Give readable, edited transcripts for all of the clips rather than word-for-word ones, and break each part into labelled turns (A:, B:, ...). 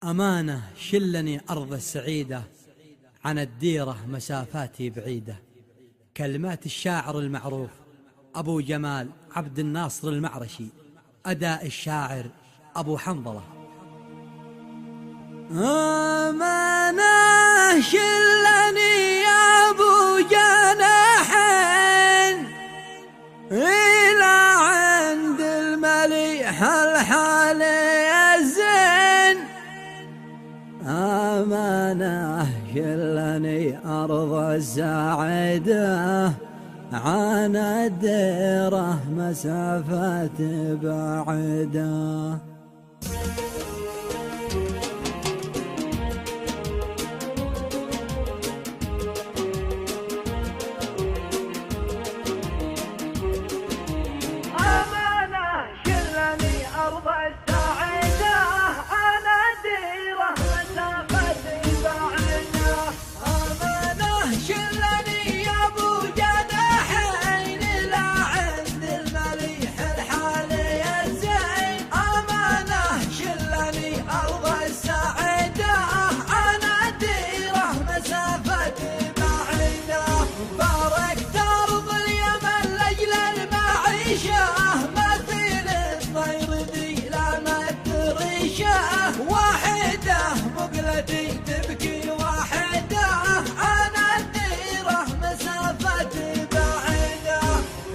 A: أمانة شلني أرض السعيدة، عن الديرة مسافاتي بعيدة. كلمات الشاعر المعروف أبو جمال عبد الناصر المعرشي، أداء الشاعر أبو حنظلة. أمانة شلني يا أبو جناحين إلى عند المليح الحالي الزين. أمانة شلني أرض السعيدة، عن الديرة مسافات بعيدة.
B: تبكي واحدة عن الديرة مسافة بعيدة.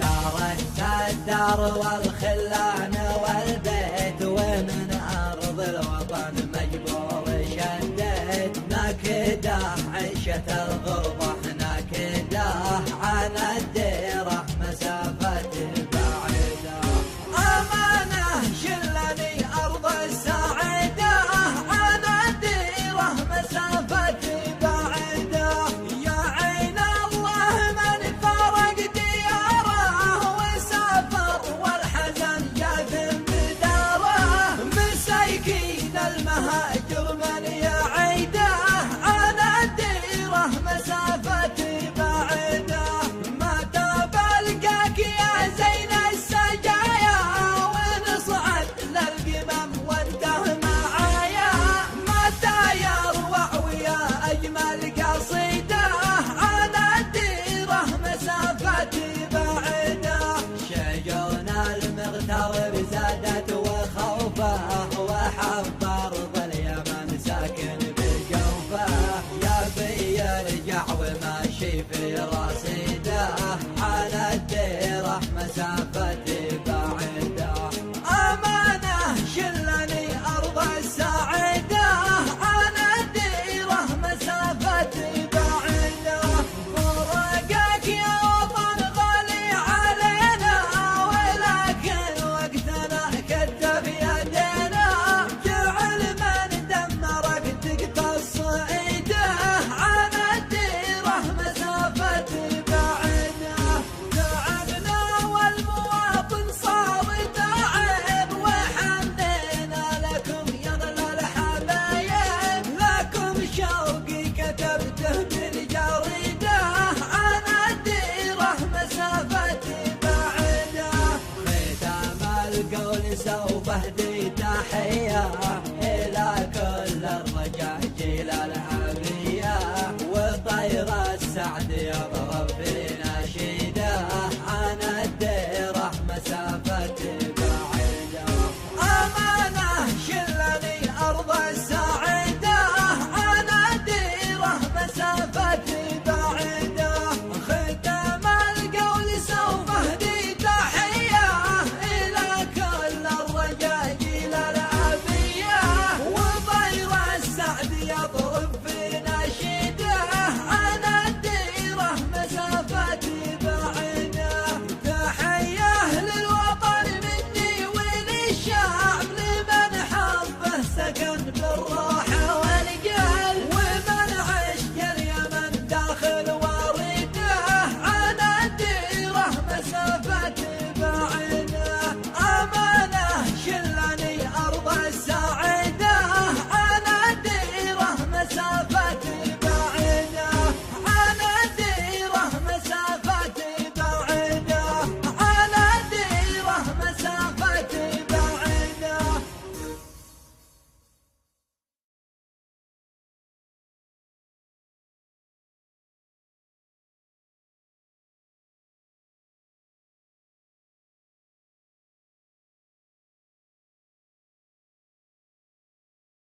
B: تركت الدار والخلان والبيت، ومن أرض الوطن مجبور شديت. ناكدة عيشة الغربة، ناكدة عن الديرة مسافة بعيدة. أمانة شلني أرض السعيدة، عن الديرة مسافة بعيدة. يا عين الله من فرق دياره وسافر والحزن يثم بداره. مساكين المهاجر من يعيده، عن الديرة مسافة بعيدة. ما تبلقاك يا زين السجايا، ونصعد للقمم وانته معايا. متى يروع ويا أجمل قصيدة، عن الديرة مسافة بعيدة. شجون المغترب زادت وخوفه، وحب أرض اليمن ساكن بجوفه. يا بي يرجع وماشي في رصيده، عن الديرة مسافة بعيدة. أمانة شلني أرض السعيدة، عن الديرة مسافة بعيدة. فرقك يا وطن غالي علينا، ولكن وقتنا كتف يدينا. جعل من دمرك تقتص ايده، عن الديرة مسافة بعيدة. تعبنا والمواطن صار تعب، وحنينا لكم يا اغلى الحبايب. لكم شوقي كتبته بالجريدة، عن الديرة مسافة بعيدة. ختام القول سوف اهدي تحية إلى كل الرجاجيل العبية، وطير السعد يضرب في نشيده، عن الديرة مسافة بعيدة. أمانة شلني أرض السعيدة، عن الديرة مسافة بعيدة. ختام القول سوف اهدي تحية إلى كل الرجاجيل العبية، وطير السعد يضرب في نشيده، عن الديرة مسافة بعيدة. تحية للوطن مني وللشعب، لمن حبه سكن بالراحة.